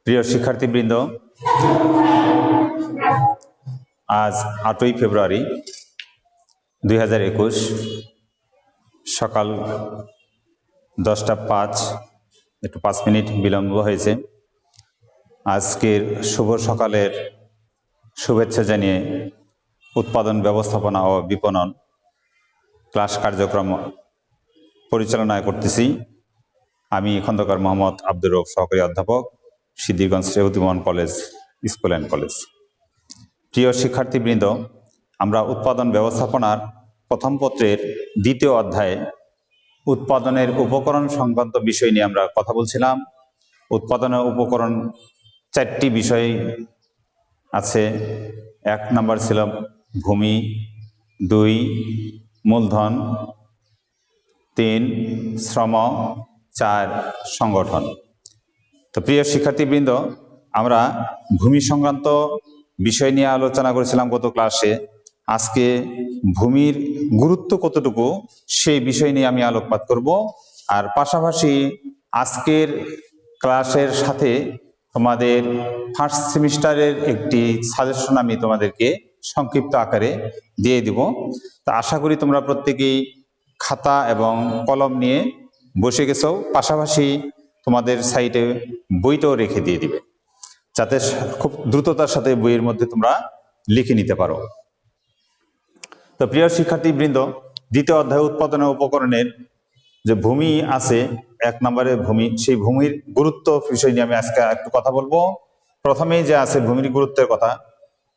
প্রিয় শিক্ষার্থীবৃন্দ, আজ 8ই ফেব্রুয়ারি 2021 সকাল 10টা 5, একটু 5 মিনিট বিলম্ব হয়েছে। আজকের শুভ সকালের শুভেচ্ছা জানিয়ে উৎপাদন ব্যবস্থাপনা ও বিপণন ক্লাস কার্যক্রম পরিচালনা করতেছি আমি খন্দকার মোহাম্মদ আব্দুর রউফ, সহকারী অধ্যাপক, Siddhirganj Rebatimohan college, school and college. প্রিয় শিক্ষার্থীবৃন্দ, আমরা উৎপাদন ব্যবস্থাপনার প্রথম পত্রের 2য় অধ্যায়ে উৎপাদনের উপকরণ সংক্রান্ত বিষয় নিয়ে আমরা কথা বলছিলাম। উৎপাদনের উপকরণ 4টি বিষয় আছে। 1 নম্বর ছিল ভূমি, 2 মূলধন, 3 শ্রম, 4 সংগঠন। তো প্রিয় শিক্ষার্থীবৃন্দ, আমরা ভূমি সংক্রান্ত বিষয় নিয়ে আলোচনা করেছিলাম গত ক্লাসে। আজকে ভূমির গুরুত্ব কতটুকু সেই বিষয় নিয়ে আমি আলোকপাত করব। আর পাশাপাশি আজকের ক্লাসের সাথে তোমাদের ফার্স্ট সেমিস্টারের একটি সাজেশন আমি তোমাদেরকে সংক্ষিপ্ত আকারে দিয়ে দিব। তা আশা করি তোমরা প্রত্যেকেই খাতা এবং কলম নিয়ে বসে গেছো। পাশাপাশি তোমাদের সাইটে বইটাও রেখে দিয়ে দিবে, যাতে খুব দ্রুততার সাথে বইয়ের মধ্যে তোমরা লিখে নিতে পারো। তো প্রিয় শিক্ষার্থীবৃন্দ, 2য় অধ্যায় উৎপাদনের উপকরণের যে ভূমি আছে, 1 নম্বরে ভূমি, সেই ভূমির গুরুত্ব বিষয় নিয়ে আমি আজকে একটু কথা বলবো। প্রথমেই যে আছে ভূমির গুরুত্বের কথা।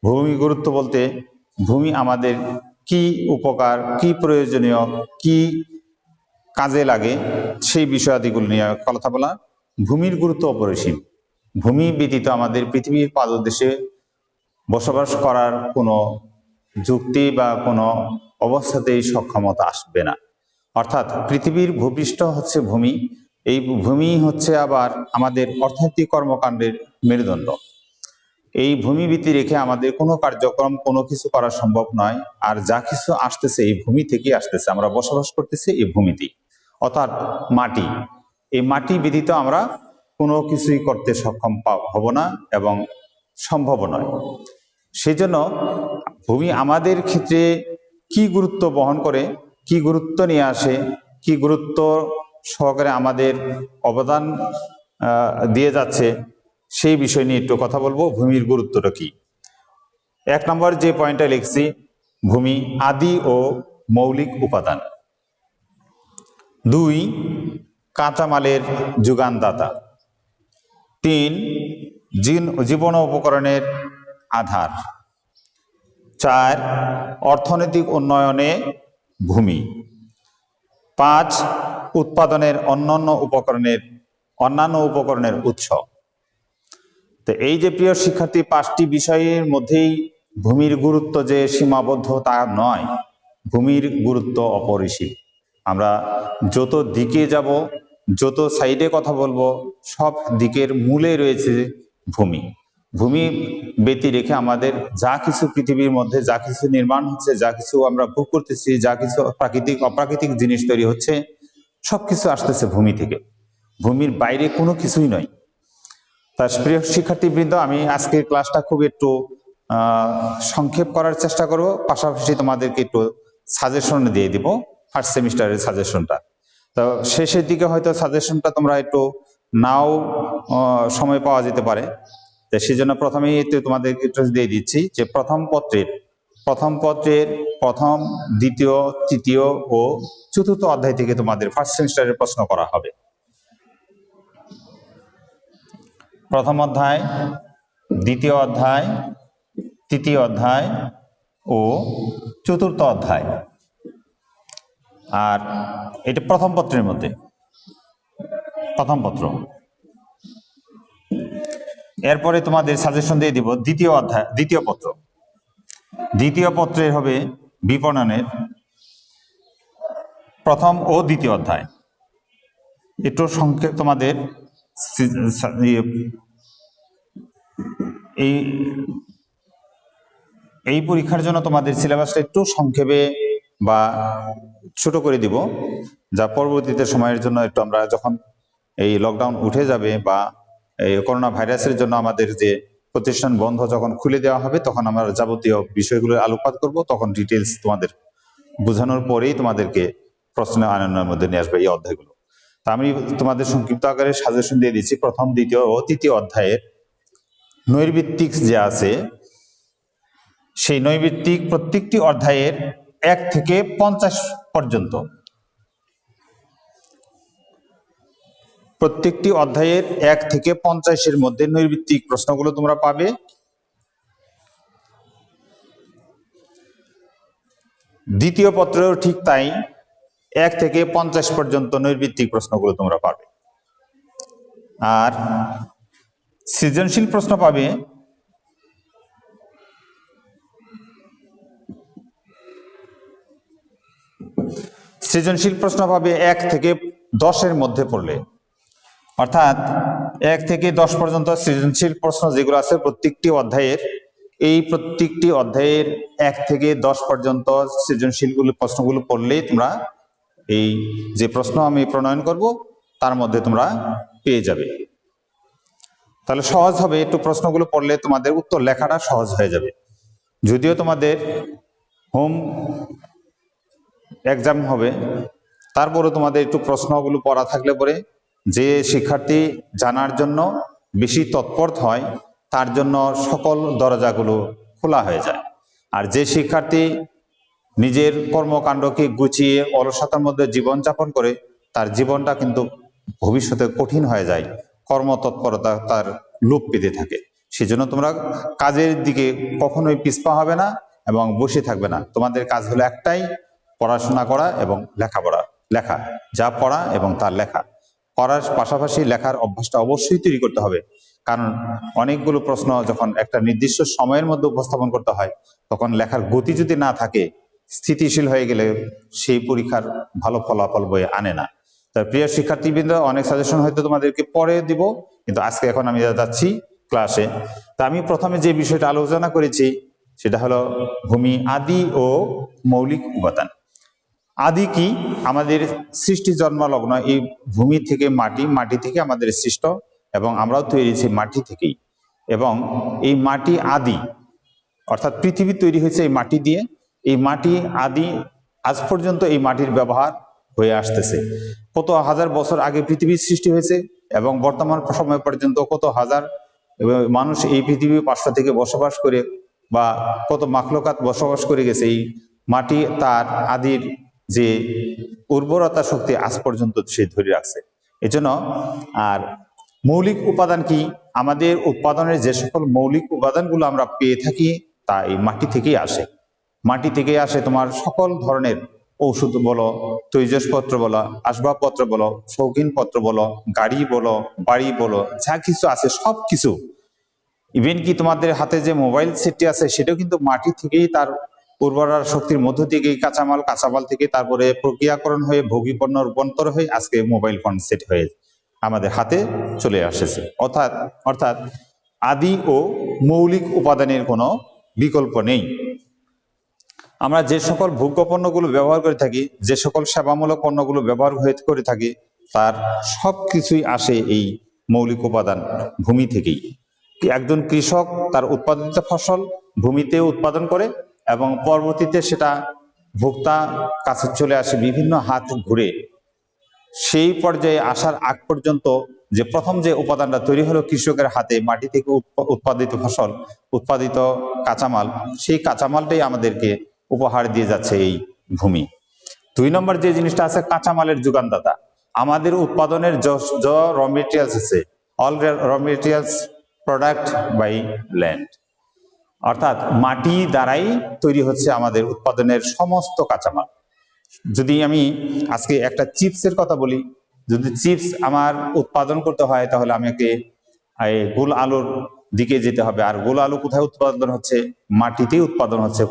ভূমি গুরুত্ব বলতে ভূমি আমাদের কি উপকার, কি প্রয়োজনীয়, কি কাজে লাগে সেই বিষয়াদিগুলো নিয়ে কথা বলা। ভূমির গুরুত্ব অপরিসীম। ভূমি ব্যতীত আমাদের পৃথিবীর পাদদেশে বসবাস করার কোনো যুক্তি বা কোনো অবস্থাতেই সক্ষমতা আসবে না। অর্থাৎ পৃথিবীর ভূপৃষ্ঠ হচ্ছে ভূমি। এই ভূমি হচ্ছে আবার আমাদের অর্থনৈতিক কর্মকাণ্ডের মেরুদণ্ড। এই ভূমিভিত্তি রেখে আমাদের কোনো কার্যক্রম, কোনো কিছু করা সম্ভব নয়। আর যা কিছু আসতেছে এই ভূমি থেকেই আসতেছে। আমরা বসবাস করতেছি এই ভূমিতেই, অর্থাৎ মাটি। এই মাটি ব্যতীত আমরা কোনো কিছুই করতে সক্ষম হব না এবং সম্ভব নয়। সেজন্য ভূমি আমাদের ক্ষেত্রে কি গুরুত্ব বহন করে, কি গুরুত্ব নিয়ে আসে, কি গুরুত্ব সহকারে আমাদের অবদান দিয়ে যাচ্ছে, সেই বিষয় নিয়ে একটু কথা বলবো। ভূমির গুরুত্বটা কি? 1 নম্বর যে পয়েন্টটা লিখছি, ভূমি আদি ও মৌলিক উপাদান। 2 কাঁচামালের যোগানদাতা। 3 জীবন উপকরণের আধার। 4 অর্থনৈতিক উন্নয়নে ভূমি। 5 উৎপাদনের অন্যান্য উপকরণের উৎস। তো এই যে প্রিয় শিক্ষার্থী, 5টি বিষয়ের মধ্যেই ভূমির গুরুত্ব যে সীমাবদ্ধ তা নয়। ভূমির গুরুত্ব অপরিসীম। আমরা যত দিকে যাব, যত সাইডে কথা বলবো, সব দিকের মূলে রয়েছে ভূমি। ভূমি ব্যতি রেখে আমাদের যা কিছু পৃথিবীর মধ্যে যা কিছু নির্মাণ হচ্ছে, যা কিছু আমরা ভোগ করতেছি, যা কিছু প্রাকৃতিক অপ্রাকৃতিক জিনিস তৈরি হচ্ছে, সবকিছু আসতেছে ভূমি থেকে। ভূমির বাইরে কোনো কিছুই নয়। তার প্রিয় শিক্ষার্থীবৃন্দ, আমি আজকের ক্লাসটা খুব একটু সংক্ষেপ করার চেষ্টা করব। পাশাপাশি তোমাদেরকে একটু সাজেশন দিয়ে দিব, ফার্স্ট সেমিস্টারের সাজেশনটা। তো শেষের দিকে হয়তো সাজেশনটা তোমরা একটু নাও সময় পাওয়া যেতে পারে। তো সেই জন্য প্রথমেই তোমাদের একটু দিয়ে দিচ্ছি যে প্রথম পত্রের 1ম, 2য়, 3য় ও 4র্থ অধ্যায় থেকে তোমাদের ফার্স্ট সেমিস্টারের প্রশ্ন করা হবে। প্রথম অধ্যায়, 2য় অধ্যায়, 3য় অধ্যায় ও 4র্থ অধ্যায়। আর এটা প্রথম পত্রের মধ্যে, প্রথম পত্র। এরপরে তোমাদের সাজেশন দিয়ে দিব 2য় পত্র। 2য় পত্রের হবে বিপণনের 1ম ও 2য় অধ্যায়। একটু সংক্ষেপ তোমাদের এই পরীক্ষার জন্য তোমাদের সিলেবাসটা একটু সংক্ষেপে বা ছোট করে দিব, যা পরবর্তীতে সময়ের জন্য একটু আমরা যখন এই লকডাউন উঠে যাবে বা এই করোনা ভাইরাসের জন্য আমাদের যে প্রতিষ্ঠান বন্ধ যখন খুলে দেওয়া হবে তখন আমরা যাবতীয় বিষয়গুলো আলোকপাত করব, তখন ডিটেলস তোমাদের বোঝানোর পরেই তোমাদেরকে প্রশ্ন আনয়নের মধ্যে নিয়ে আসবে এই অধ্যায়গুলো। তা আমি তোমাদের সংক্ষিপ্ত আকারে সাজেশন দিয়ে দিচ্ছি। প্রথম, দ্বিতীয় ও তৃতীয় অধ্যায়ের নৈর্বৃত্তিক যে আছে সেই নৈর্বৃত্তিক প্রত্যেকটি অধ্যায়ের 1 থেকে 50 পর্যন্ত, প্রত্যেকটি অধ্যায়ের 1 থেকে 50-এর মধ্যে নৈর্বৃত্তিক প্রশ্নগুলো তোমরা পাবে। দ্বিতীয় পত্রেও ঠিক তাই, 1 থেকে 50 পর্যন্ত নৈর্বৃত্তিক প্রশ্নগুলো তোমরা পাবে। আর সৃজনশীল প্রশ্ন পাবে সৃজনশীল প্রশ্ন পাবে 1 থেকে 10-এর মধ্যে পড়লে, অর্থাৎ 1 থেকে 10 পর্যন্ত সৃজনশীল প্রশ্ন যেগুলো আছে প্রত্যেকটি অধ্যায়ের, এই প্রত্যেকটি অধ্যায়ের 1 থেকে 10 পর্যন্ত সৃজনশীল প্রশ্নগুলো পড়লেই তোমরা এই যে প্রশ্ন আমি প্রণয়ন করব তার মধ্যে তোমরা পেয়ে যাবে। তাহলে সহজ হবে, একটু প্রশ্নগুলো পড়লে তোমাদের উত্তর লেখাটা সহজ হয়ে যাবে। যদিও তোমাদের হোম এক্সাম হবে, তারপরে তোমাদের একটু প্রশ্নগুলো পড়া থাকলে পরে যে শিক্ষার্থী জানার জন্য বেশি তৎপর হয় তার জন্য সকল দরজাগুলো খোলা হয়ে যায়। আর যে শিক্ষার্থী নিজের কর্মকাণ্ডকে গুছিয়ে অলসতার মধ্যে জীবনযাপন করে তার জীবনটা কিন্তু ভবিষ্যতে কঠিন হয়ে যায়, কর্মতৎপরতা তার লোপ পেতে থাকে। সেজন্য তোমরা কাজের দিকে কখনোই পিছপা হবে না এবং বসে থাকবে না। তোমাদের কাজ হলো একটাই, পড়াশোনা করা এবং লেখা, যা পড়া এবং তার লেখা। পড়ার পাশাপাশি লেখার অভ্যাসটা অবশ্যই তৈরি করতে হবে, কারণ অনেকগুলো প্রশ্ন যখন একটা নির্দিষ্ট সময়ের মধ্যে উপস্থাপন করতে হয় তখন লেখার গতি যদি না থাকে, স্থিতিশীল হয়ে গেলে সেই পরীক্ষার ভালো ফলাফল বয়ে আনে না। তার প্রিয় শিক্ষার্থীবৃন্দ, অনেক সাজেশন হয়তো তোমাদেরকে পরে দিব, কিন্তু আজকে এখন আমি যাচ্ছি ক্লাসে। তা আমি প্রথমে যে বিষয়টা আলোচনা করেছি সেটা হলো ভূমি আদি ও মৌলিক উপাদান। আদি কি? আমাদের সৃষ্টি জন্মলগ্ন এই ভূমি থেকে মাটি, মাটি থেকে আমাদের সৃষ্ট, এবং আমরাও তৈরি হয়েছি মাটি থেকেই। এবং এই মাটি আদি, অর্থাৎ পৃথিবী তৈরি হয়েছে এই মাটি দিয়ে। এই মাটি আদি, আজ পর্যন্ত এই মাটির ব্যবহার হয়ে আসতেছে। কত হাজার বছর আগে পৃথিবীর সৃষ্টি হয়েছে এবং বর্তমান সময় পর্যন্ত কত হাজার মানুষ এই পৃথিবীর পার্শ্ব থেকে বসবাস করে বা কত মাখলুকাত বসবাস করে গেছে। এই মাটি তার আদির যে উর্বরতা শক্তি আজ পর্যন্ত সে ধরে রাখছে। এজন্য আর মৌলিক উপাদান কি? আমাদের উৎপাদনের যে সকল মৌলিক উপাদানগুলো আমরা পেয়ে থাকি তা এই মাটি থেকেই আসে। মাটি থেকেই আসে তোমার সকল ধরনের ঔষধ বলো, তৈজসপত্র বলো, আসবাবপত্র বলো, শৌখিনপত্র বলো, গাড়ি বলো, বাড়ি বলো, যা কিছু আছে সব কিছু। ইভেন কি তোমাদের হাতে যে মোবাইল সেটটি আছে সেটাও কিন্তু মাটি থেকেই, তার উর্বরা শক্তির মধ্য থেকেই কাঁচামাল থেকে তারপরে প্রক্রিয়াকরণ হয়ে ভোগীপণ্য রূপান্তর হয়ে আজকে মোবাইল ফোন সেট হয়ে আমাদের হাতে চলে আসেছে। অর্থাৎ আদি ও মৌলিক উপাদানের কোনো বিকল্প নেই। আমরা যে সকল ভোগ্য পণ্যগুলো ব্যবহার করে থাকি, যে সকল সেবামূলক পণ্যগুলো ব্যবহার করে থাকি, তার সব কিছুই আসে এই মৌলিক উপাদান ভূমি থেকেই। একজন কৃষক তার উৎপাদিত ফসল ভূমিতে উৎপাদন করে এবং পরবর্তীতে সেটা ভোক্তা কাছে চলে আসে বিভিন্ন হাত ঘুরে। সেই পর্যায়ে আসার আগ পর্যন্ত যে প্রথম যে উপাদানটা তৈরি হলো কৃষকের হাতে, মাটি থেকে উৎপাদিত ফসল, উৎপাদিত কাঁচামাল, সেই কাঁচামালটাই আমাদেরকে উপহার দিয়ে যাচ্ছে এই ভূমি। 2 নম্বর যে জিনিসটা আছে, কাঁচামালের যোগানদাতা। আমাদের উৎপাদনের র মেটেরিয়ালস আছে, all raw materials product by land, অর্থাৎ মাটি দ্বারাই তৈরি হচ্ছে আমাদের উৎপাদনের সমস্ত কাঁচামাল। যদি আমি আজকে একটা চিপসের কথা বলি, যদি চিপস আমার উৎপাদন করতে হয় তাহলে আমাকে গোল আলুর দিকে যেতে হবে। আর গোল আলু কোথায় উৎপাদন হচ্ছে? মাটিতেই উৎপাদন হচ্ছে।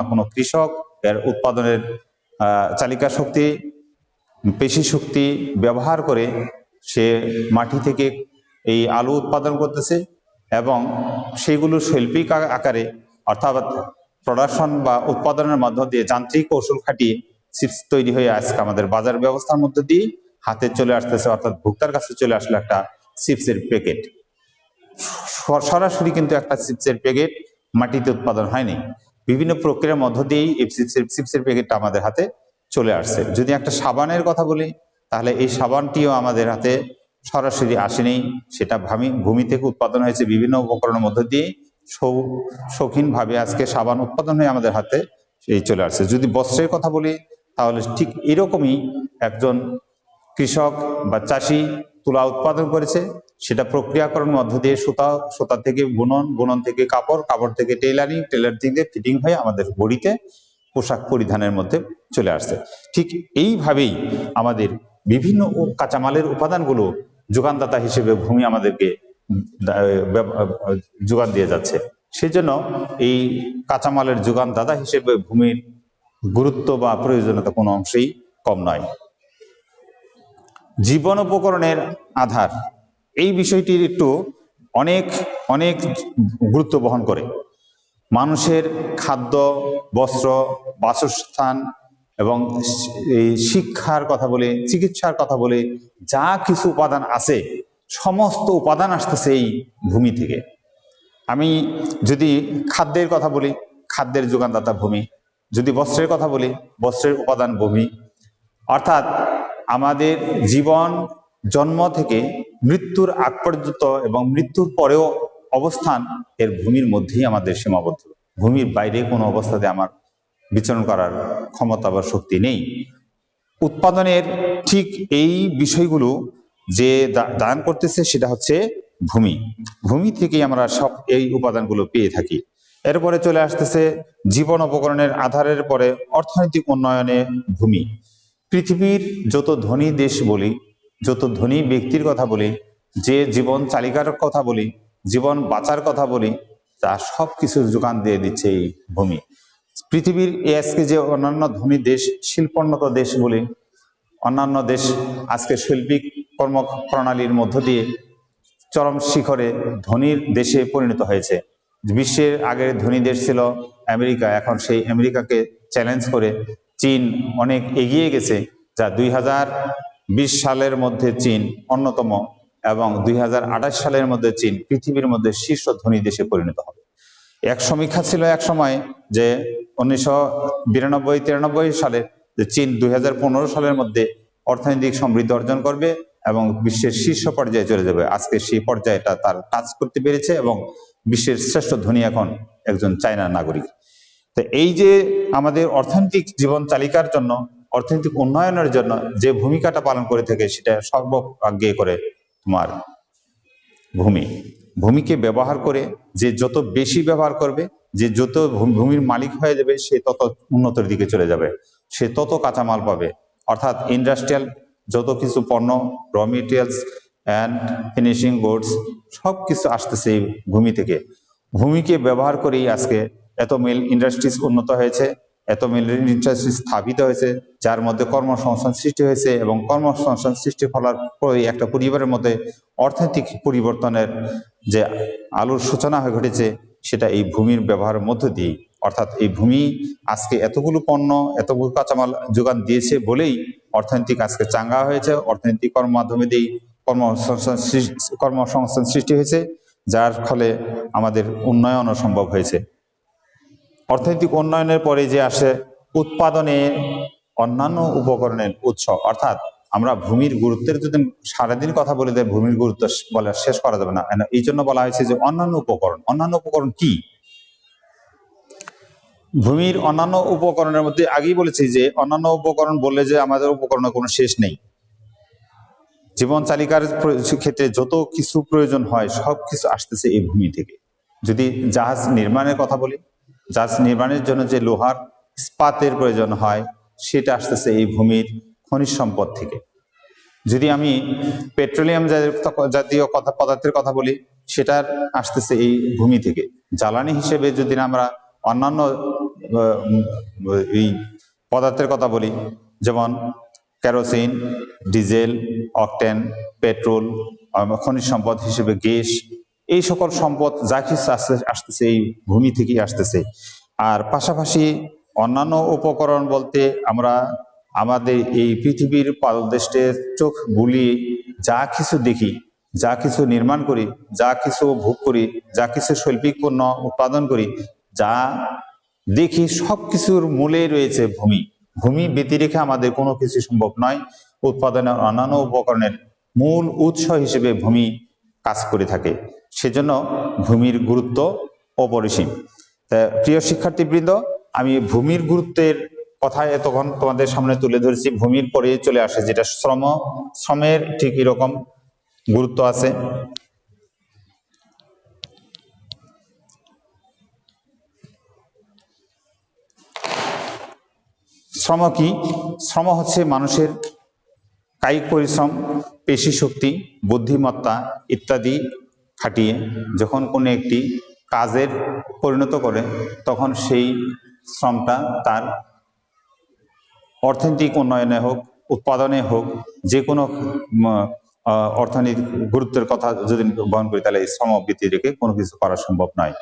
কোনো কৃষক এর উৎপাদনের চালিকা শক্তি, পেশি শক্তি ব্যবহার করে সে মাটি থেকে এই আলু উৎপাদন করতেছে এবং সেইগুলো শৈল্পিক আকারে, অর্থাৎ প্রোডাকশন বা উৎপাদনের মধ্য দিয়ে যান্ত্রিক কৌশল খাটিয়ে চিপস তৈরি হয়ে আজকে আমাদের বাজার ব্যবস্থার মধ্যে দিয়ে হাতে চলে আসতেছে, অর্থাৎ ভোক্তার কাছে চলে আসলো একটা চিপসের প্যাকেট। সরাসরি কিন্তু একটা চিপসের প্যাকেট মাটিতে উৎপাদন হয়নি, বিভিন্ন প্রক্রিয়ার মধ্য দিয়েই এই চিপসের প্যাকেটটা আমাদের হাতে চলে আসছে। যদি একটা সাবানের কথা বলি, তাহলে এই সাবানটিও আমাদের হাতে সরাসরি আসেনি, সেটা ভূমি থেকে উৎপাদন হয়েছে বিভিন্ন উপকরণের মধ্য দিয়ে শৌখিনভাবে আজকে সাবান উৎপাদন হয়ে আমাদের হাতে এই চলে আসছে। যদি বস্ত্রের কথা বলি, তাহলে ঠিক এরকমই একজন কৃষক বা চাষি তুলা উৎপাদন করেছে, সেটা প্রক্রিয়াকরণের মধ্য দিয়ে সুতা থেকে বুনন থেকে কাপড় থেকে টেলার থেকে ফিটিং হয়ে আমাদের বডিতে পোশাক পরিধানের মধ্যে চলে আসছে। ঠিক এইভাবেই আমাদের বিভিন্ন কাঁচামালের উপাদানগুলো যোগানদাতা হিসেবে ভূমি আমাদেরকে যোগান দিয়ে যাচ্ছে। সেজন্য এই কাঁচামালের যোগানদাতা হিসেবে ভূমির গুরুত্ব বা প্রয়োজনীয়তা কোনো অংশেই কম নয়। জীবন উপকরণের আধার, এই বিষয়টির একটু অনেক গুরুত্ব বহন করে। মানুষের খাদ্য, বস্ত্র, বাসস্থান এবং এই শিক্ষার কথা বলে, চিকিৎসার কথা বলে যা কিছু উপাদান আছে, সমস্ত উপাদান আসতেছে এই ভূমি থেকে। আমি যদি খাদ্যের কথা বলি, খাদ্যের যোগানদাতা ভূমি। যদি বস্ত্রের কথা বলি, বস্ত্রের উপাদান ভূমি। অর্থাৎ আমাদের জীবন জন্ম থেকে মৃত্যুর আগ পর্যন্ত এবং মৃত্যুর পরেও অবস্থান এর ভূমির মধ্যেই আমাদের সীমাবদ্ধ। ভূমির বাইরে কোনো অবস্থাতে আমার বিচরণ করার ক্ষমতা বা শক্তি নেই। উৎপাদনের ঠিক এই বিষয়গুলো যে দান করতেছে সেটা হচ্ছে ভূমি। ভূমি থেকেই আমরা সব এই উপাদানগুলো পেয়ে থাকি। এরপরে চলে আসতেছে জীবন উপকরণের আধারের পরে অর্থনৈতিক উন্নয়নে ভূমি। পৃথিবীর যত ধনী দেশ বলি, যত ধনী ব্যক্তির কথা বলি, যে জীবন চালিকার কথা বলি, জীবন বাঁচার কথা বলি, তা সব কিছু যোগান দিয়ে দিচ্ছে এই ভূমি। পৃথিবীর আজকে যে অন্যান্য ধনী দেশ, শিল্পোন্নত দেশ বলি, অন্যান্য দেশ আজকে শৈল্পিক কর্মপ্রণালীর মধ্য দিয়ে চরম শিখরে ধনীর দেশে পরিণত হয়েছে। বিশ্বের আগের ধনী দেশ ছিল আমেরিকা, এখন সেই আমেরিকাকে চ্যালেঞ্জ করে চীন অনেক এগিয়ে গেছে, যা 2020 সালের মধ্যে চীন অন্যতম, এবং 2028 সালের মধ্যে চীন পৃথিবীর মধ্যে শীর্ষ ধনী দেশে পরিণত হবে। এক সমীক্ষা ছিল এক সময় যে 1992-93 সালে যে চীন 2015 সালের মধ্যে অর্থনৈতিক সমৃদ্ধি অর্জন করবে এবং বিশ্বের শীর্ষ পর্যায়ে চলে যাবে। আজকে সেই পর্যায়টা তার টাচ করতে পেরেছে এবং বিশ্বের শ্রেষ্ঠ ধনী এখন একজন চায়নার নাগরিক। তো এই যে আমাদের অর্থনৈতিক জীবন চালিকার জন্য, অর্থনৈতিক উন্নয়নের জন্য যে ভূমিকাটা পালন করে থাকে, সেটা সর্বাগ্রে করে তোমার ভূমিকে ব্যবহার করে যে যত বেশি ব্যবহার করবে, যে যত ভূমির মালিক হয়ে যাবে, সে তত উন্নতির দিকে চলে যাবে, সে তত কাঁচামাল পাবে। অর্থাৎ ইন্ডাস্ট্রিয়াল যত কিছু পণ্য, raw materials and finishing goods সব কিছু আসতেছে এই ভূমি থেকে। ভূমিকে ব্যবহার করেই আজকে এত মিল ইন্ডাস্ট্রিজ উন্নত হয়েছে, এত মিল ইন্ডাস্ট্রি স্থাপিত হয়েছে, যার মধ্যে কর্মসংস্থান সৃষ্টি হয়েছে, এবং কর্মসংস্থান সৃষ্টি হওয়ার পরে একটা পরিবারের মধ্যে অর্থনৈতিক পরিবর্তনের যে আলোর সূচনা হয়ে ঘটেছে, সেটা এই ভূমির ব্যবহারের মধ্য দিয়ে। অর্থাৎ এই ভূমি আজকে এতগুলো পণ্য, এতগুলো কাঁচামাল যোগান দিয়েছে বলেই অর্থনৈতিক আজকে চাঙ্গা হয়েছে, অর্থনৈতিক মাধ্যমে দিয়েই কর্মসংস্থান সৃষ্টি হয়েছে, যার ফলে আমাদের উন্নয়নও সম্ভব হয়েছে। অর্থনৈতিক উন্নয়নের পরে যে আসে উৎপাদনে অন্যান্য উপকরণের উৎস। অর্থাৎ আমরা ভূমির গুরুত্বের যদি সারাদিন কথা বলে দেয়, ভূমির গুরুত্ব বলে শেষ করা যাবে না। এই জন্য বলা হয়েছে যে অন্যান্য উপকরণ কি? ভূমির অন্যান্য উপকরণের মধ্যে আগেই বলেছি যে অন্যান্য উপকরণ বললে যে আমাদের উপকরণের কোনো শেষ নেই। জীবন চালিকার ক্ষেত্রে যত কিছু প্রয়োজন হয় সব কিছু আসতেছে এই ভূমি থেকে। যদি জাহাজ নির্মাণের কথা বলি, জাহাজ নির্মাণের জন্য যে লোহার ইস্পাতের প্রয়োজন হয়, সেটা আসতেছে এই ভূমির খনিজ সম্পদ থেকে। যদি আমি পেট্রোলিয়াম জাতীয় পদার্থের কথা বলি, সেটার আসতেছে এই ভূমি থেকে। জ্বালানি হিসেবে যদি আমরা অন্যান্য এই পদার্থের কথা বলি, যেমন কেরোসিন, ডিজেল, অকটেন, পেট্রোল, খনিজ সম্পদ হিসেবে গ্যাস, এই সকল সম্পদ যা কিছু আসতেছে এই ভূমি থেকেই আসতেছে। আর পাশাপাশি অন্যান্য উপকরণ বলতে আমরা আমাদের এই পৃথিবীর পাদদেশে চোখ বুলিয়ে যা কিছু দেখি, যা কিছু নির্মাণ করি, যা কিছু ভোগ করি, যা কিছু শৈল্পিক পণ্য উৎপাদন করি, যা দেখি সব কিছুর মূলে রয়েছে ভূমি। ভূমি ব্যতি রেখে আমাদের কোনো কিছু সম্ভব নয়। উৎপাদনের অন্যান্য উপকরণের মূল উৎস হিসেবে ভূমি কাজ করে থাকে। সেজন্য ভূমির গুরুত্ব অপরিসীম। প্রিয় শিক্ষার্থীবৃন্দ, আমি ভূমির গুরুত্বের কথা তখন তোমাদের সামনে তুলে ধরেছি। ভূমির পরে চলে আসে যেটা শ্রম। শ্রমের ঠিক এরকম গুরুত্ব আছে। শ্রম কি? শ্রম হচ্ছে মানুষের কায়িক পরিশ্রম, পেশি শক্তি, বুদ্ধিমত্তা ইত্যাদি খাটিয়ে যখন কোনো একটি কাজের পরিণত করে, তখন সেই শ্রমটা তার অর্থনৈতিক উন্নয়নে হোক, উৎপাদনে হোক, যে কোনো অর্থনৈতিক গুরুত্বের কথা যদি বহন করি, তাহলে এই শ্রম বৃত্তি রেখে কোনো কিছু করা সম্ভব নয়।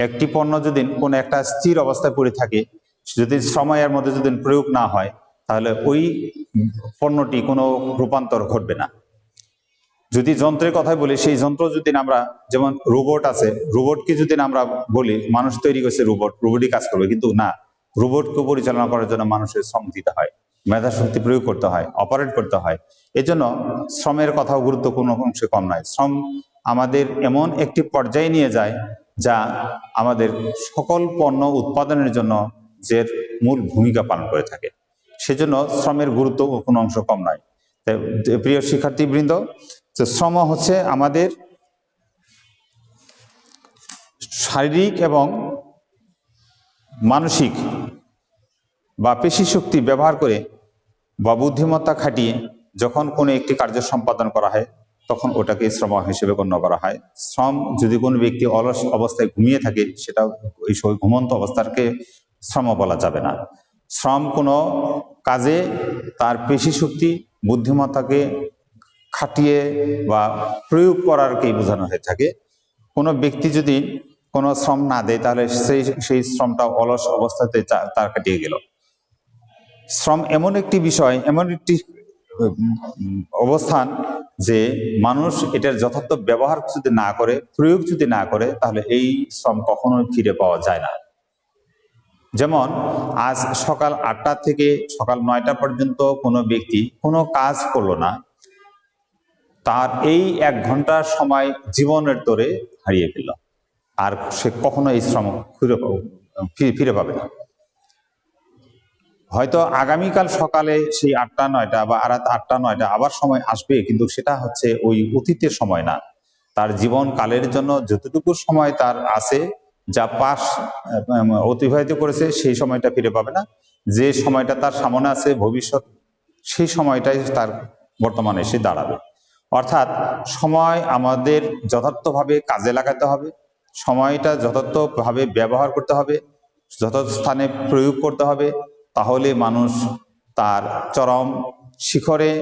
একটি পণ্য যদি কোনো একটা স্থির অবস্থায় পড়ে থাকে, যদি শ্রমের মধ্যে যদি প্রয়োগ না হয়, তাহলে ওই পণ্যটি কোনো রূপান্তর ঘটবে না। যদি যন্ত্রের কথাই বলি, সেই যন্ত্র যদি আমরা, যেমন রোবট আছে, রোবটকে যদি আমরা বলি মানুষ তৈরি করছে রোবটই কাজ করবে, কিন্তু না, রোবটকে পরিচালনা করার জন্য মানুষের শ্রম দিতে হয়, মেধা শক্তি প্রয়োগ করতে হয়, অপারেট করতে হয়। এজন্য শ্রমের কথাও গুরুত্ব কোনো অংশে কম নয়। শ্রম আমাদের এমন একটি পর্যায়ে নিয়ে যায় যা আমাদের সকল পণ্য উৎপাদনের জন্য যে মূল ভূমিকা পালন করে থাকে। সেজন্য শ্রমের গুরুত্ব কোনো অংশ কম নয়। প্রিয় শিক্ষার্থীবৃন্দ, শ্রম হচ্ছে আমাদের শারীরিক এবং মানসিক বা পেশি শক্তি ব্যবহার করে বা বুদ্ধিমত্তা খাটিয়ে যখন কোনো একটি কার্য সম্পাদন করা হয়, তখন ওটাকে শ্রম হিসেবে গণ্য করা হয়। শ্রম যদি কোনো ব্যক্তি অলস অবস্থায় ঘুমিয়ে থাকে, সেটা ওই ঘুমন্ত অবস্থাকে শ্রম বলা যাবে না। শ্রম কোনো কাজে তার পেশি শক্তি, বুদ্ধিমত্তাকে খাটিয়ে বা প্রয়োগ করারকেই বোঝানো হয়ে থাকে। কোনো ব্যক্তি যদি কোনো শ্রম না দেয়, তাহলে সেই শ্রমটা অলস অবস্থাতে তার কাটিয়ে গেল। শ্রম এমন একটি বিষয়, এমন একটি অবস্থান যে মানুষ এটার যথার্থ ব্যবহার যদি না করে, প্রয়োগ যদি না করে, তাহলে এই শ্রম কখনোই ফিরে পাওয়া যায় না। যেমন আজ সকাল 8টা থেকে সকাল 9টা পর্যন্ত কোনো ব্যক্তি কোনো কাজ করলো না, তার এই 1 ঘন্টার সময় জীবনের তোরে হারিয়ে ফেলল, আর সে কখনো এই শ্রম ফিরে পাবে না। হয়তো আগামীকাল সকালে সেই 8টা 9টা বা রাত 8টা 9টা আবার সময় আসবে, কিন্তু সেটা হচ্ছে ওই অতীতের সময় না। তার জীবন কালের জন্য যতটুকু সময় তার আছে, যা পাস অতিবাহিত করেছে, সেই সময়টা ফিরে পাবে না। যে সময়টা তার সামনে আছে, ভবিষ্যৎ, সেই সময়টাই তার বর্তমানে এসে দাঁড়াবে। অর্থাৎ সময় আমাদের যথার্থভাবে কাজে লাগাতে হবে, সময়টা যথার্থভাবে ব্যবহার করতে হবে, যথার্থ স্থানে প্রয়োগ করতে হবে। তাহলে মানুষ তার চরম শিখরে,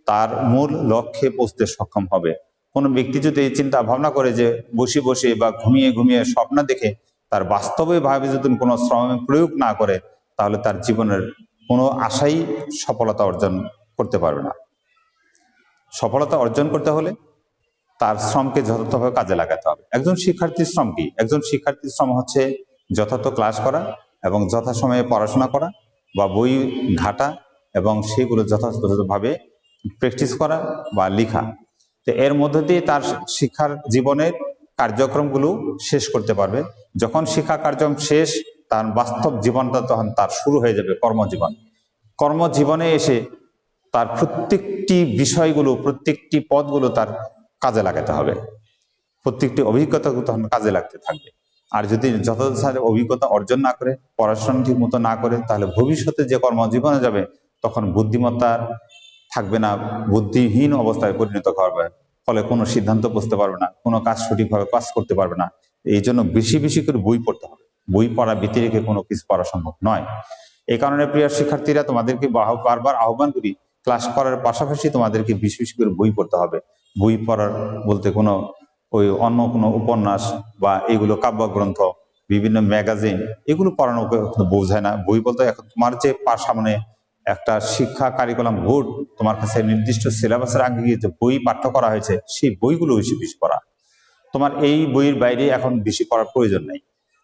তার মূল লক্ষ্যে পৌঁছতে সক্ষম হবে। কোনো ব্যক্তি যদি এই চিন্তা ভাবনা করে যে বসে বসে বা ঘুমিয়ে ঘুমিয়ে স্বপ্ন দেখে তার বাস্তবে ভাবে যদি কোনো শ্রমের প্রয়োগ না করে, তাহলে তার জীবনের কোনো আশাই সফলতা অর্জন করতে পারবে না। সফলতা অর্জন করতে হলে তার শ্রমকে যথার্থভাবে কাজে লাগাতে হবে। একজন শিক্ষার্থীর শ্রম কি? একজন শিক্ষার্থীর শ্রম হচ্ছে যথার্থ ক্লাস করা এবং যথাসময়ে পড়াশোনা করা বা বই ঘাটা এবং সেগুলো যথাযথভাবে প্র্যাকটিস করা বা লেখা। তো এর মধ্য দিয়ে তার শিক্ষার জীবনের কার্যক্রমগুলো শেষ করতে পারবে। যখন শিক্ষা কার্যক্রম শেষ, তার বাস্তব জীবনটা তখন তার শুরু হয়ে যাবে কর্মজীবন। কর্মজীবনে এসে তার প্রত্যেকটি বিষয়গুলো, প্রত্যেকটি পদগুলো তার কাজে লাগাতে হবে, প্রত্যেকটি অভিজ্ঞতাগুলো তখন কাজে লাগতে থাকবে। আর যদি যথাযথ অভিজ্ঞতা অর্জন না করে, পড়াশোনা ঠিক মতো না করে, তাহলে ভবিষ্যতে যে কর্মজীবনে যাবে তখন বুদ্ধিমত্তা থাকবে না, বুদ্ধিহীন অবস্থায় পরিণত করবে। ফলে কোনো সিদ্ধান্ত বুঝতে পারবে না, কোনো কাজ সঠিকভাবে কাজ করতে পারবে না। এই জন্য বেশি বেশি করে বই পড়তে হবে। বই পড়া ব্যতি রেখে কোনো কিছু করা সম্ভব নয়। এই কারণে প্রিয় শিক্ষার্থীরা, তোমাদেরকে বারবার আহ্বান করি, ক্লাস করার পাশাপাশি তোমাদেরকে বেশি বেশি করে বই পড়তে হবে। বই পড়ার বলতে কোনো ওই অন্য কোনো উপন্যাস বা এগুলো কাব্যগ্রন্থ, বিভিন্ন ম্যাগাজিন, এগুলো পড়ানো বোঝায় না। বই বলতে এখন তোমার যে সামনে একটা শিক্ষা কারিকুলাম বোর্ড তোমার কাছে নির্দিষ্ট সিলেবাসের আগে গিয়ে যে বই পাঠ্য করা হয়েছে সেই বইগুলো বেশি বেশি পড়া। তোমার এই বইয়ের বাইরে এখন বেশি পড়ার প্রয়োজন নেই।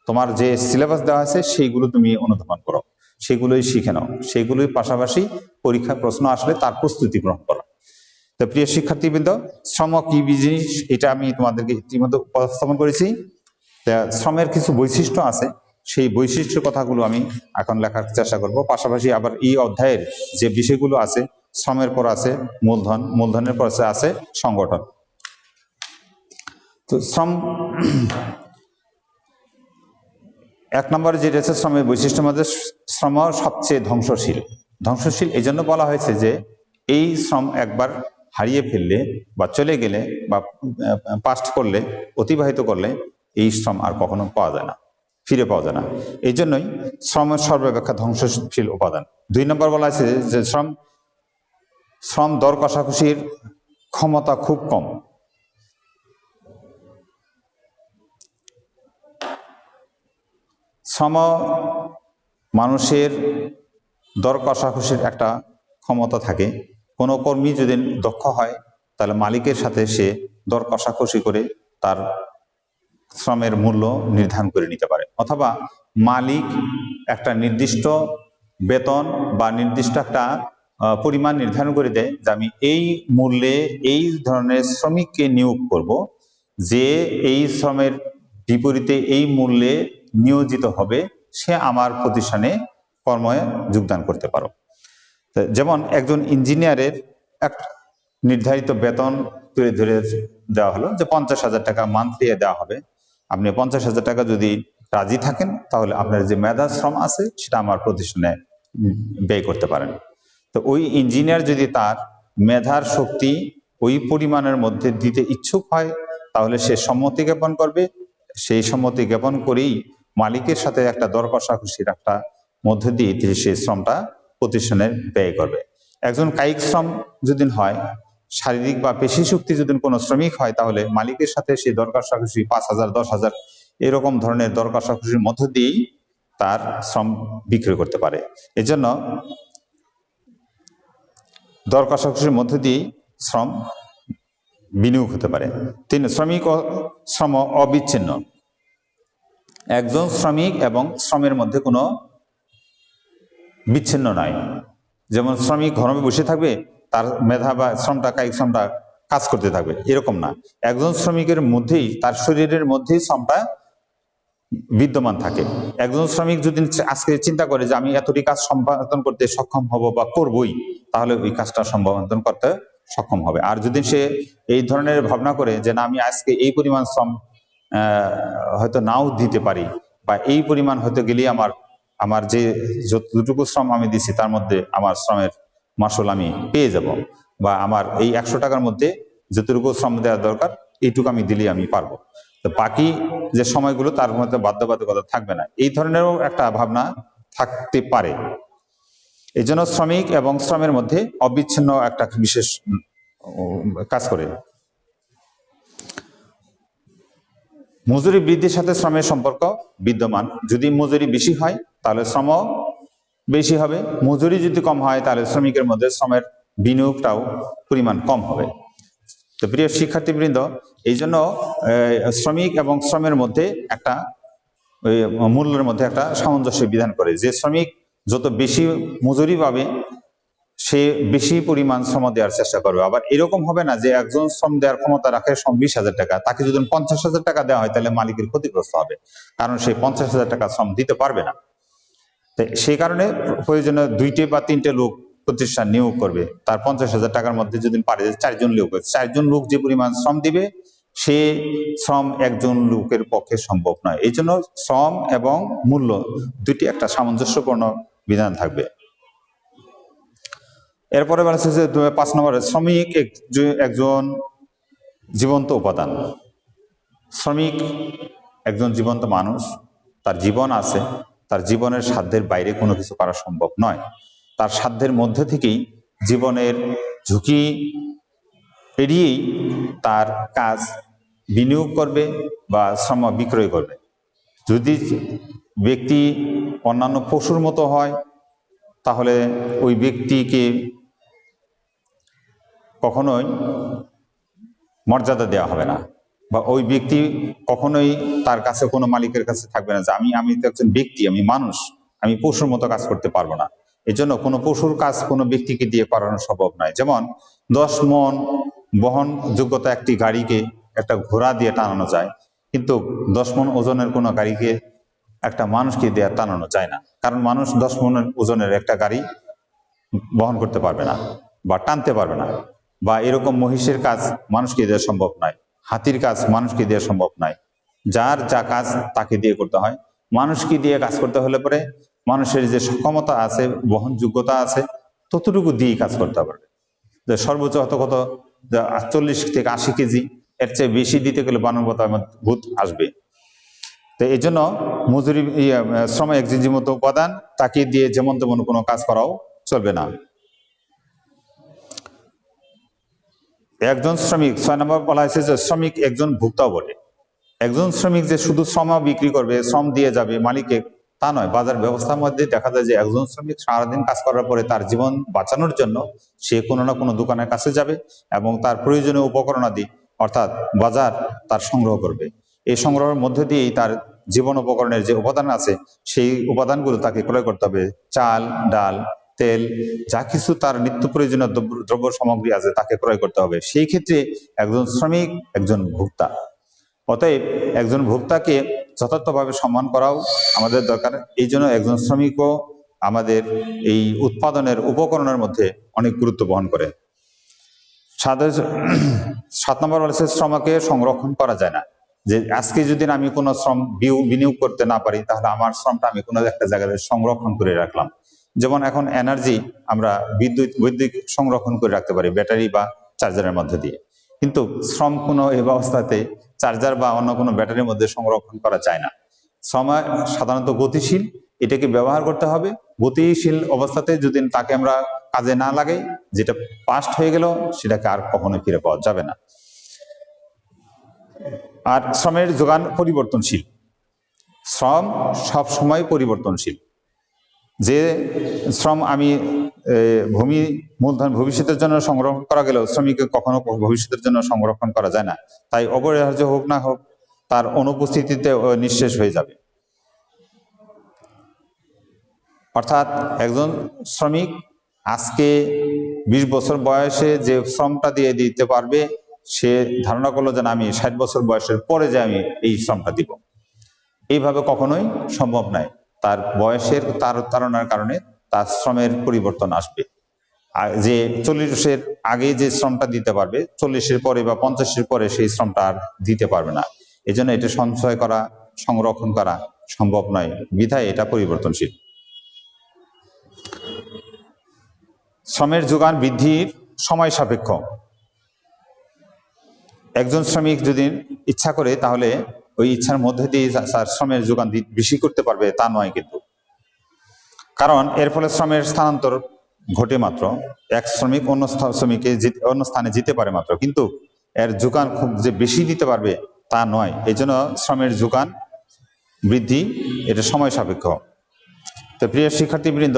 তোমার যে সিলেবাস দেওয়া আছে সেইগুলো তুমি অনুধাবন করো, সেগুলোই শিখে নাও, সেগুলোই পাশাপাশি পরীক্ষায় প্রশ্ন আসলে তার প্রস্তুতি গ্রহণ করো। তো প্রিয় শিক্ষার্থীবৃন্দ, শ্রম কি জিনিস এটা আমি তোমাদেরকে ইতিমধ্যে উপস্থাপন করেছি। শ্রমের কিছু বৈশিষ্ট্য আছে, সেই বৈশিষ্ট্য কথাগুলো আমি এখন লেখার চেষ্টা করব। পাশাপাশি আবার এই অধ্যায়ের যে বিষয়গুলো আছে, শ্রমের পর আছে মূলধন, মূলধনের পর আছে সংগঠন। তো শ্রম এক নম্বরে যেটা আছে শ্রমের বৈশিষ্ট্যের মধ্যে, শ্রম সবচেয়ে ধ্বংসশীল। ধ্বংসশীল এই জন্য বলা হয়েছে যে এই শ্রম একবার হারিয়ে ফেললে বা চলে গেলে বা পাস্ট করলে, অতিবাহিত করলে এই শ্রম আর কখনো পাওয়া যায় না, ফিরে পাওয়া যায় না। এই জন্যই শ্রমের সর্বাপেক্ষা ধ্বংসশীল উপাদান। 2 নম্বর বলা আছে যে শ্রম দর কষাকষির ক্ষমতা খুব কম। শ্রম মানুষের দর কষাকষির একটা ক্ষমতা থাকে। কোনো কর্মী যদি দক্ষ হয় তাহলে মালিকের সাথে সে দর কষাকষি করে তার শ্রমের মূল্য নির্ধারণ করে নিতে পারে, অথবা মালিক একটা নির্দিষ্ট বেতন বা নির্দিষ্ট একটা পরিমাণ নির্ধারণ করে দেয় যে আমি এই মূল্যে এই ধরনের শ্রমিককে নিয়োগ করব, যে এই শ্রমের বিপরীতে এই মূল্যে নিয়োজিত হবে, সে আমার প্রতিষ্ঠানে কর্মে যোগদান করতে পারো। যেমন একজন ইঞ্জিনিয়ারের এক নির্ধারিত বেতন তুলে ধরে দেওয়া হলো যে 50,000 টাকা মান্থলি দেওয়া হবে। আপনি 50,000 টাকা যদি রাজি থাকেন তাহলে আপনার যে মেধা শ্রম আছে সেটা আমার প্রতিষ্ঠানে ব্যয় করতে পারেন। তো ওই ইঞ্জিনিয়ার যদি তার মেধার শক্তি ওই পরিমাণের মধ্যে দিতে ইচ্ছুক হয় তাহলে সে সম্মতি জ্ঞাপন করবে। সেই সম্মতি জ্ঞাপন করেই মালিকের সাথে একটা দর কষাকষির একটা মধ্য দিয়ে সেই শ্রমটা প্রতিষ্ঠানের ব্যয় করবে। একজন কায়িক শ্রম যদি হয়, শারীরিক বা পেশি শক্তি যদি কোনো শ্রমিক হয়, তাহলে মালিকের সাথে সেই দর কষাকষি 5,000 10,000 এরকম ধরনের দর কষাকষির মধ্য দিয়েই তার শ্রম বিক্রয় করতে পারে। এজন্য দর কষাকষির মধ্য দিয়েই শ্রম বিনিয়োগ হতে পারে। 3, শ্রমিক ও শ্রম অবিচ্ছিন্ন। একজন শ্রমিক এবং শ্রমের মধ্যে কোনো বিচ্ছিন্ন নয়। যেমন শ্রমিক ঘরে বসে থাকবে, তার মেধা বা শ্রমটা কায়িক শ্রমটা কাজ করতে থাকবে, এরকম না। একজন শ্রমিকের মধ্যেই, তার শরীরের মধ্যেই শ্রমটা বিদ্যমান থাকে। একজন শ্রমিক যদি আজকে চিন্তা করে যে আমি এতটি কাজ সম্পাদন করতে সক্ষম হব বা করবই, তাহলে ওই কাজটা সম্পাদন করতে সক্ষম হবে। আর যদি সে এই ধরনের ভাবনা করে যে না, আমি আজকে এই পরিমাণ শ্রম হয়তো নাও দিতে পারি, বা এই পরিমাণ হয়তো গেলেই আমার যে যতটুকু শ্রম আমি দিছি তার মধ্যে আমার শ্রমের মাসুল আমি পেয়ে যাব, বা আমার এই 100 টাকার মধ্যে যতটুকু শ্রম দেওয়া দরকার এইটুকু আমি দিলেই আমি পারবো, তো বাকি যে সময়গুলো তার মধ্যে বাধ্যবাধকতা থাকবে না, এই ধরনেরও একটা ভাবনা থাকতে পারে। এই জন্য শ্রমিক এবং শ্রমের মধ্যে অবিচ্ছিন্ন একটা বিশেষ কাজ করে। মজুরি বৃদ্ধির সাথে শ্রমের সম্পর্ক বিদ্যমান। যদি মজুরি বেশি হয় তাহলে শ্রম বেশি হবে, মজুরি যদি কম হয় তাহলে শ্রমিকের মধ্যে শ্রমের বিনিয়োগটাও পরিমাণ কম হবে। তো প্রিয় শিক্ষার্থীবৃন্দ, এই জন্য শ্রমিক এবং শ্রমের মধ্যে একটা মূল্যের মধ্যে একটা সামঞ্জস্য বিধান করে। যে শ্রমিক যত বেশি মজুরি পাবে সে বেশি পরিমাণ শ্রম দেওয়ার চেষ্টা করবে। আবার এরকম হবে না যে একজন শ্রম দেওয়ার ক্ষমতা রাখে 20,000 টাকা, তাকে যদি 50,000 টাকা দেওয়া হয় তাহলে মালিকের ক্ষতিগ্রস্ত হবে, কারণ সে 50,000 টাকা শ্রম দিতে পারবে না। সেই কারণে প্রয়োজনে 2টে বা 3টে লোক প্রতিষ্ঠান নিয়োগ করবে। তার 50,000 টাকার মধ্যে যদি পারে 4 জন লোক, 4 জন লোক যে পরিমাণ শ্রম দিবে সে শ্রম একজন লোকের পক্ষে সম্ভব নয়। এই জন্য শ্রম এবং মূল্য দুটি একটা সামঞ্জস্যপূর্ণ বিধান থাকবে। এরপরে বলা হচ্ছে যে 5 নম্বরে শ্রমিক একজন জীবন্ত উপাদান। শ্রমিক একজন জীবন্ত মানুষ, তার জীবন আছে, তার জীবনের সাধ্যের বাইরে কোনো কিছু করা সম্ভব নয়। তার সাধ্যের মধ্যে থেকেই জীবনের ঝুঁকি এড়িয়েই তার কাজ বিনিয়োগ করবে বা শ্রম বিক্রয় করবে। যদি ব্যক্তি অন্যান্য পশুর মতো হয় তাহলে ওই ব্যক্তিকে কখনোই মর্যাদা দেওয়া হবে না, বা ওই ব্যক্তি কখনোই তার কাছে কোনো মালিকের কাছে থাকবে না যে আমি তো একজন ব্যক্তি, আমি মানুষ, আমি পশুর মতো কাজ করতে পারবো না। এই জন্য কোনো পশুর কাজ কোনো ব্যক্তিকে দিয়ে করানো সম্ভব নয়। যেমন 10 মন বহন যোগ্যতা একটি গাড়িকে একটা ঘোড়া দিয়ে টানানো যায়, কিন্তু 10 মন ওজনের কোনো গাড়িকে একটা মানুষকে দিয়ে টানানো যায় না, কারণ মানুষ 10 মন ওজনের একটা গাড়ি বহন করতে পারবে না বা টানতে পারবে না। বা এরকম মহিষের কাজ মানুষকে দেওয়া সম্ভব নয়, হাতির কাজ মানুষকে দেওয়া সম্ভব নয়। যার যা কাজ তাকে দিয়ে করতে হয়। মানুষকে দিয়ে কাজ করতে হলে পরে মানুষের যে সক্ষমতা আছে, বহনযোগ্যতা আছে, ততটুকু দিয়েই কাজ করতে পারবে। যে সর্বোচ্চ কত 40 থেকে 80 কেজি, এর চেয়ে বেশি দিতে গেলে মানবতা ভূত আসবে। তো এই জন্য মজুরি শ্রম একজিজিমত উপাদান, তাকে দিয়ে যেমন তেমন কোনো কাজ করাও চলবে না। একজন শ্রমিক 6 নম্বর বলা হয়েছে যে শ্রমিক একজন ভোক্তাও বটে। একজন শ্রমিক যে শুধু শ্রম বিক্রি করবে, শ্রম দিয়ে যাবে মালিককে, তা নয়। বাজার ব্যবস্থার মধ্যে দেখা যায় যে একজন শ্রমিক সারাদিন কাজ করার পরে তার জীবন বাঁচানোর জন্য সে কোনো না কোনো দোকানের কাছে যাবে এবং তার প্রয়োজনীয় উপকরণাদি অর্থাৎ বাজার তার সংগ্রহ করবে। এই সংগ্রহের মধ্যে দিয়েই তার জীবন উপকরণের যে উপাদান আছে সেই উপাদানগুলো তাকে ক্রয় করতে হবে। চাল, ডাল, তেল, যা কিছু তার নিত্য প্রয়োজনীয় দ্রব্য সামগ্রী আছে তাকে ক্রয় করতে হবে। সেই ক্ষেত্রে একজন শ্রমিক একজন ভোক্তা। অতএব একজন ভোক্তাকে যথার্থভাবে সম্মান করাও আমাদের দরকার। এই জন্য একজন শ্রমিকও আমাদের এই উৎপাদনের উপকরণের মধ্যে অনেক গুরুত্ব বহন করে। 7 নম্বর বলেছে শ্রমকে সংরক্ষণ করা যায় না। যে আজকে যদি আমি কোনো শ্রম বিনিয়োগ করতে না পারি, তাহলে আমার শ্রমটা আমি কোনো একটা জায়গায় সংরক্ষণ করে রাখলাম। যেমন এখন এনার্জি আমরা বৈদ্যুতিক সংরক্ষণ করে রাখতে পারি ব্যাটারি বা চার্জারের মধ্যে দিয়ে, কিন্তু শ্রম কোনো এই ব্যবস্থাতে চার্জার বা অন্য কোনো ব্যাটারির মধ্যে সংরক্ষণ করা যায় না। শ্রম সাধারণত গতিশীল, এটাকে ব্যবহার করতে হবে। গতিশীল অবস্থাতে যদি তাকে আমরা কাজে না লাগাই, যেটা পাস্ট হয়ে গেল সেটাকে আর কখনো ফিরে পাওয়া যাবে না। আর শ্রমের যোগান পরিবর্তনশীল। শ্রম সব সময় পরিবর্তনশীল। যে শ্রম আমি মূলধন ভবিষ্যতের জন্য সংরক্ষণ করা গেলেও শ্রমিককে কখনো ভবিষ্যতের জন্য সংরক্ষণ করা যায় না। তাই অপরিহার্য হোক না হোক, তার অনুপস্থিতিতে নিঃশেষ হয়ে যাবে। অর্থাৎ একজন শ্রমিক আজকে 20 বছর বয়সে যে শ্রমটা দিয়ে দিতে পারবে, সে ধারণা করলো যে আমি 60 বছর বয়সের পরে যে আমি এই শ্রমটা দিব, এইভাবে কখনোই সম্ভব নয়। তার বয়সের তাড়নার কারণে তার শ্রমের পরিবর্তন আসবে। আর যে 40-এর আগে যে শ্রমটা দিতে পারবে, 40-এর পরে বা 50-এর পরে সেই শ্রমটা আর দিতে পারবে না। এই জন্য এটা সঞ্চয় করা, সংরক্ষণ করা সম্ভব নয়, বিধায় এটা পরিবর্তনশীল। শ্রমের যোগান বৃদ্ধির সময় সাপেক্ষ। একজন শ্রমিক যদি ইচ্ছা করে তাহলে ওই ইচ্ছার মধ্যে দিয়ে তার শ্রমের যোগান বেশি করতে পারবে, তা নয় কিন্তু। কারণ এর ফলে শ্রমের স্থানান্তর ঘটে মাত্র, এক শ্রমিক অন্য শ্রমিকে অন্য স্থানে যেতে পারে মাত্র, কিন্তু এর যোগান খুব যে বেশি দিতে পারবে তা নয়। এই জন্য শ্রমের যোগান বৃদ্ধি এটা সময় সাপেক্ষ। তো প্রিয় শিক্ষার্থীবৃন্দ,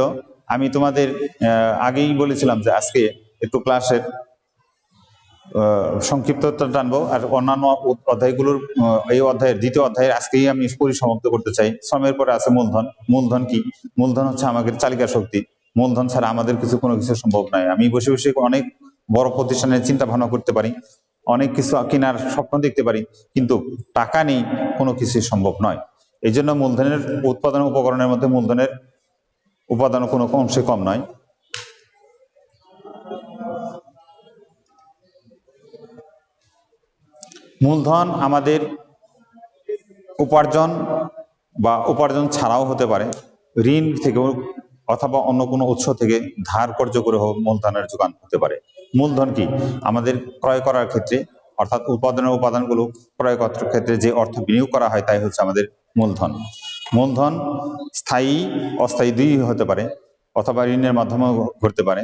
আমি তোমাদের আগেই বলেছিলাম যে আজকে একটু ক্লাসের সংক্ষিপ্ততা টানবো, আর অন্যান্য অধ্যায়গুলোর এই অধ্যায়ের দ্বিতীয় অধ্যায়ের আজকেই আমি পরিসমাপ্ত করতে চাই। শ্রমের পরে আছে মূলধন। মূলধন কি? মূলধন হচ্ছে আমাদের চালিকা শক্তি। মূলধন ছাড়া আমাদের কোনো কিছু সম্ভব নয়। আমি বসে বসে অনেক বড় প্রতিষ্ঠানের চিন্তা ভাবনা করতে পারি, অনেক কিছু কেনার স্বপ্ন দেখতে পারি, কিন্তু টাকা নেই, কোনো কিছু সম্ভব নয়। এই জন্য মূলধনের উৎপাদন উপকরণের মধ্যে মূলধনের উপাদান কোনো অংশে কম নয়। মূলধন আমাদের উপার্জন বা উপার্জন ছাড়াও হতে পারে, ঋণ থেকেও অথবা অন্য কোনো উৎস থেকে ধার কর্য করে হোক মূলধনের যোগান হতে পারে। মূলধন কি? আমাদের ক্রয় করার ক্ষেত্রে, অর্থাৎ উৎপাদনের উপাদানগুলো ক্রয় করার ক্ষেত্রে যে অর্থ বিনিয়োগ করা হয় তাই হচ্ছে আমাদের মূলধন। মূলধন স্থায়ী অস্থায়ী দুই হতে পারে, অথবা ঋণের মাধ্যমেও ঘটতে পারে।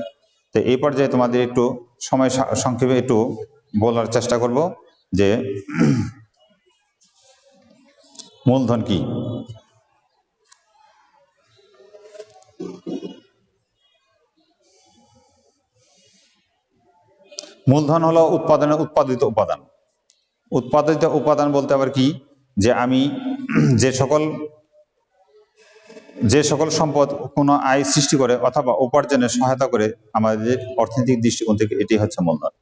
তো এই পর্যায়ে তোমাদের একটু সময় সংক্ষেপে একটু বলার চেষ্টা করব যে মূলধন কি। মূলধন হলো উৎপাদিত উপাদান। উৎপাদিত উপাদান বলতে আবার কি, যে আমি যে সকল সম্পদ কোনো আয় সৃষ্টি করে অথবা উপার্জনে সহায়তা করে আমাদের অর্থনৈতিক দৃষ্টিকোণ থেকে এটি হচ্ছে মূলধন।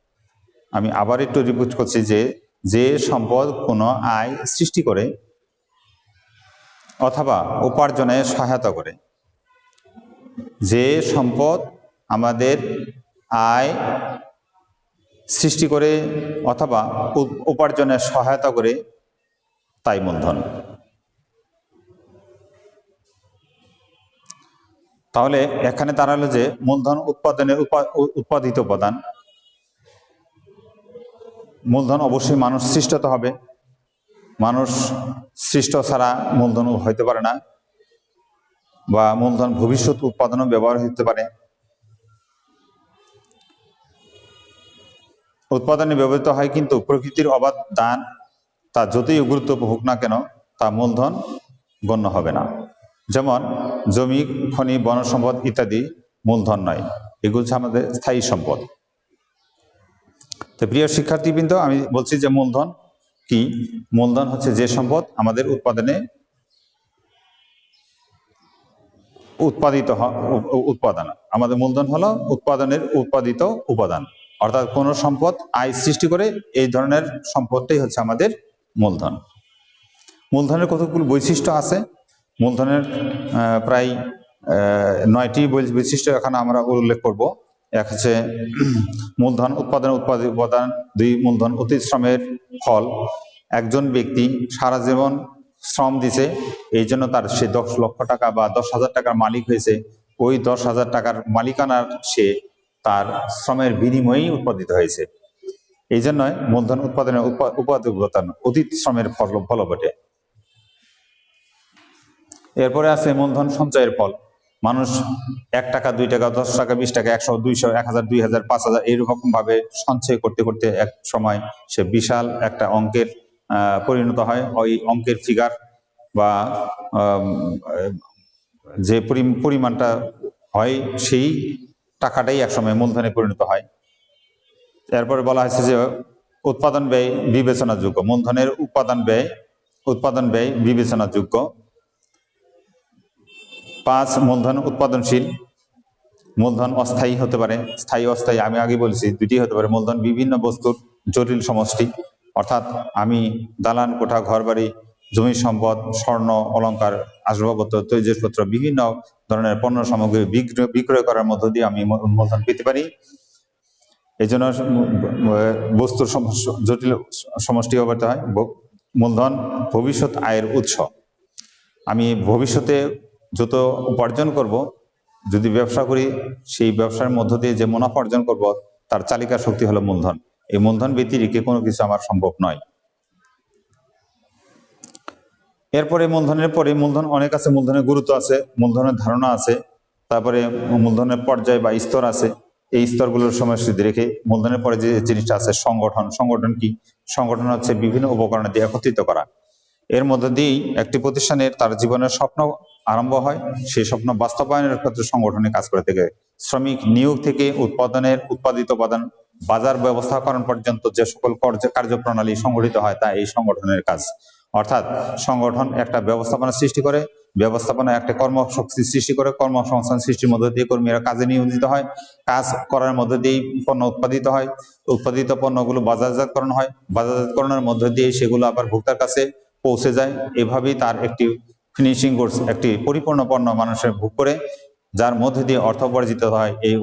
আমি আবার একটু রিপিট করছি, যে সম্পদ কোনো আয় সৃষ্টি করে অথবা উপার্জনে সহায়তা করে, যে সম্পদ আমাদের আয় সৃষ্টি করে অথবা উপার্জনে সহায়তা করে, তাই মূলধন। তাহলে এখানে দাঁড়ালো যে মূলধন উৎপাদিত উপাদান। মূলধন অবশ্যই মানুষ সৃষ্ট হতে হবে, মানুষ সৃষ্ট ছাড়া মূলধন হইতে পারে না, বা মূলধন ভবিষ্যৎ উৎপাদনও ব্যবহার হতে পারে। উৎপাদনে ব্যবহৃত হয়, কিন্তু প্রকৃতির অবাধ দান তা যতই গুরুত্ব হোক না কেন তা মূলধন গণ্য হবে না। যেমন জমি, খনি, বন সম্পদ ইত্যাদি মূলধন নয়, এগুলো হচ্ছে আমাদের স্থায়ী সম্পদ। তো প্রিয় শিক্ষার্থীবৃন্দ, আমি বলছি যে মূলধন কি? মূলধন হচ্ছে যে সম্পদ আমাদের উৎপাদন। আমাদের মূলধন হলো উৎপাদিত উপাদান, অর্থাৎ কোনো সম্পদ আয় সৃষ্টি করে, এই ধরনের সম্পদটাই হচ্ছে আমাদের মূলধন। মূলধনের কতগুলো বৈশিষ্ট্য আছে। মূলধনের প্রায় 9টি বৈশিষ্ট্য এখানে আমরা উল্লেখ করব। এক হচ্ছে মূলধন উৎপাদিত উপাদান। 2, মূলধন অতীত শ্রমের ফল। একজন ব্যক্তি সারা জীবন শ্রম দিছে, এই জন্য সে 10 লক্ষ টাকা বা 10,000 টাকার মালিক হয়েছে। ওই 10,000 টাকার মালিকানার সে তার শ্রমের বিনিময়েই উৎপাদিত হয়েছে। এই জন্যই মূলধন উৎপাদনের উপাদান অতীত শ্রমের ফল বটে। এরপরে আছে মূলধন সঞ্চয়ের ফল। মানুষ 1 টাকা, 2 টাকা, 10 টাকা, 20 টাকা, 100, 200, 1000, 2000, 5000 এইরকম ভাবে সঞ্চয় করতে করতে এক সময় সে বিশাল একটা অঙ্কের পরিণত হয়। ওই অঙ্কের ফিগার বা যে পরিমাণটা হয়, সেই টাকাটাই একসময় মূলধনে পরিণত হয়। এরপরে বলা হয়েছে যে উৎপাদন ব্যয় বিবেচনাযোগ্য। মূলধনের উৎপাদন ব্যয় বিবেচনাযোগ্য। 5, মূলধন উৎপাদনশীল। মূলধন অস্থায়ী হতে পারে, স্থায়ী অস্থায়ী আমি আগে বলছি, দুটি হতে পারে। মূলধন বিভিন্ন বস্তুর জটিল সমষ্টি, অর্থাৎ আমি দালান কোঠা, ঘরবাড়ি, জমি সম্পদ, স্বর্ণ অলংকার, আসবাবপত্র, তৈজসপত্র, বিভিন্ন ধরনের পণ্য সামগ্রী বিক্রয় করার মধ্য দিয়ে আমি মূলধন পেতে পারি। এই জন্য বস্তুর জটিল সমষ্টি হতে হয়। মূলধন ভবিষ্যৎ আয়ের উৎস। আমি ভবিষ্যতে যত উপার্জন করব, যদি ব্যবসা করি, সেই ব্যবসার মধ্য দিয়ে যে মুনাফা অর্জন করব, তার চালিকা শক্তি হলো মূলধন। এই মূলধন ব্যতিরেকে কোনো কিছু আমার সম্ভব নয়। এরপরে মূলধন অনেক আছে। মূলধনের গুরুত্ব আছে, মূলধনের ধারণা আছে, তারপরে মূলধনের পর্যায় বা স্তর আছে। এই স্তরগুলোর সময়সূচি রেখে মূলধনের পরে যে জিনিসটা আছে সংগঠন। সংগঠন কি? সংগঠন হচ্ছে বিভিন্ন উপকরণ দিয়ে একত্রিত করা। এর মধ্য দিয়েই একটি প্রতিষ্ঠানের তার জীবনের স্বপ্ন আরম্ভ হয়। সেই স্বপ্ন বাস্তবায়নের ক্ষেত্রে সংগঠনে কাজ করে থাকে। শ্রমিক নিয়োগ থেকে উৎপাদিত উপাদান বাজার ব্যবস্থাকরণ পর্যন্ত যে সকল কার্যপ্রণালী সংগঠিত হয়, তা এই সংগঠনের কাজ। অর্থাৎ সংগঠন একটা ব্যবস্থাপনা সৃষ্টি করে, ব্যবস্থাপনা একটা কর্মশক্তি সৃষ্টি করে, কর্মসংস্থান সৃষ্টির মধ্য দিয়ে কর্মীরা কাজে নিয়োজিত হয়, কাজ করার মধ্য দিয়েই পণ্য উৎপাদিত হয়, উৎপাদিত পণ্যগুলো বাজারজাতকরণ হয়, বাজারজাতকরণের মধ্য দিয়ে সেগুলো আবার ভোক্তার কাছে পৌঁছে যায়। এভাবেই তার একটি ফিনিশিং কোর্স, একটি পরিপূর্ণ পণ্য মানুষের ভোগ করে, যার মধ্যে দিয়ে অর্থ উপার্জিত হয়। এই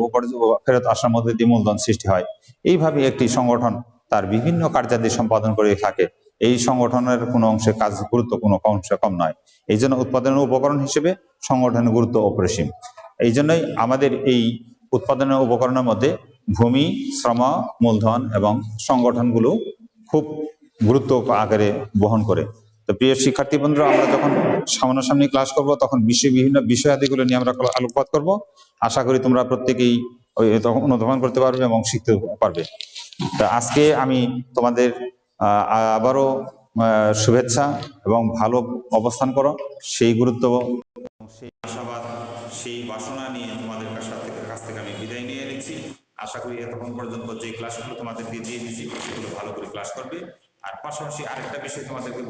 ফেরত আসার মধ্যে দিয়ে মূলধন সৃষ্টি হয়। এইভাবে একটি সংগঠন তার বিভিন্ন কার্যাদি সম্পাদন করে থাকে। এই সংগঠনের কোনো অংশে কাজ গুরুত্ব কোনো অংশে কম নয়। এই জন্য উৎপাদনের উপকরণ হিসেবে সংগঠনের গুরুত্ব অপরিসীম। এই জন্যই আমাদের এই উৎপাদনের উপকরণের মধ্যে ভূমি, শ্রম, মূলধন এবং সংগঠনগুলো খুব গুরুত্ব আকারে বহন করে। তো প্রিয় শিক্ষার্থী বন্ধুরা, আমরা যখন সামনাসামনি ক্লাস করব, তখন বিভিন্ন বিষয়াদিগুলো নিয়ে আমরা আলোকপাত করব। আশা করি তোমরা প্রত্যেকেই অনুধাবন করতে পারবে এবং শিখতে পারবে। তা আজকে আমি তোমাদের আবারও শুভেচ্ছা এবং ভালো অবস্থান করো, সেই গুরুত্ব, সেই আশাবাদ, সেই বাসনা নিয়ে তোমাদের কাছ থেকে আমি বিদায় নিয়ে নিচ্ছি। আশা আশা করি এতক্ষণ পর্যন্ত যে ক্লাসগুলো তোমাদেরকে দিয়ে দিয়েছি সেগুলো ভালো করে ক্লাস করবে। আর পাশাপাশি আরেকটা বিষয় তোমাদেরকে